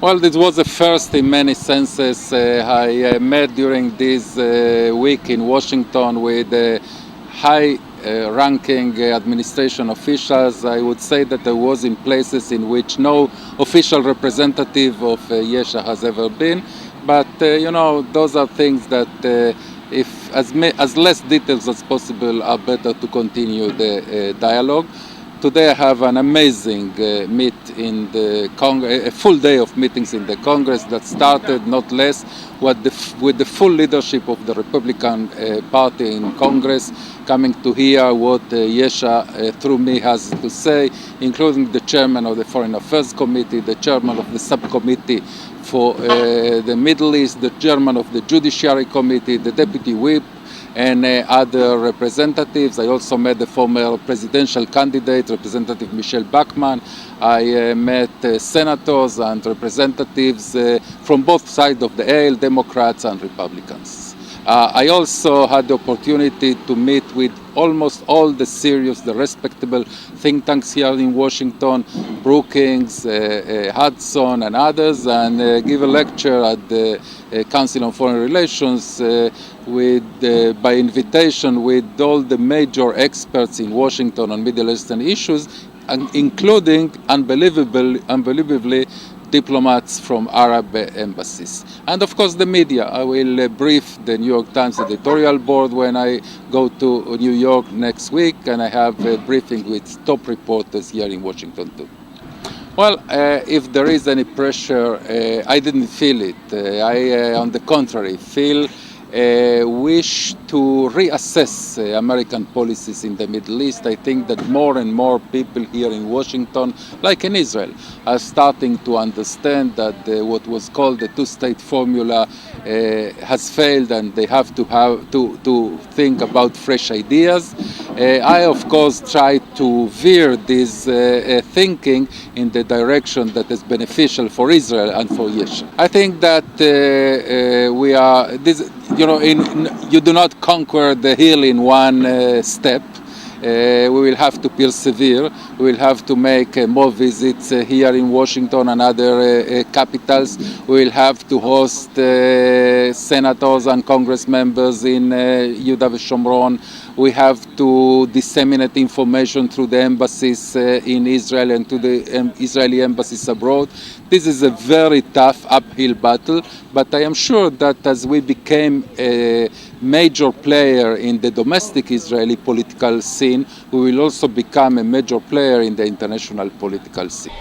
Well, this was a first in many senses. I met during this week in Washington with high-ranking administration officials. I would say that I was in places in which no official representative of Yesha has ever been. But, you know, those are things that if as less details as possible are better to continue the dialogue. Today I have an amazing meet in the Congress, a full day of meetings in the Congress that started not less with the full leadership of the Republican Party in Congress, coming to hear what Yesha through me has to say, including the chairman of the Foreign Affairs Committee, the chairman of the subcommittee for the Middle East, the chairman of the Judiciary Committee, the deputy whip, and other representatives. I also met the former presidential candidate, Representative Michelle Bachmann. I met senators and representatives from both sides of the aisle, Democrats and Republicans. I also had the opportunity to meet with almost all the serious, the respectable think tanks here in Washington, Brookings, Hudson and others, and give a lecture at the Council on Foreign Relations by invitation with all the major experts in Washington on Middle Eastern issues, including unbelievably diplomats from Arab embassies. And of course the media. I will brief the New York Times editorial board when I go to New York next week, and I have a briefing with top reporters here in Washington too. Well, if there is any pressure, I didn't feel it. I, on the contrary, feel wish to reassess American policies in the Middle East. I think that more and more people here in Washington, like in Israel, are starting to understand that what was called the two-state formula has failed, and they have to think about fresh ideas. I, of course, try to veer this thinking in the direction that is beneficial for Israel and for Yesha. I think that we are you do not conquer the hill in one step. We will have to persevere. We will have to make more visits here in Washington and other capitals. We will have to host senators and congress members in Yehuda v'Shomron. We have to disseminate information through the embassies in Israel and to the Israeli embassies abroad. This is a very tough uphill battle, but I am sure that as we became a major player in the domestic Israeli political scene, we will also become a major player in the international political scene.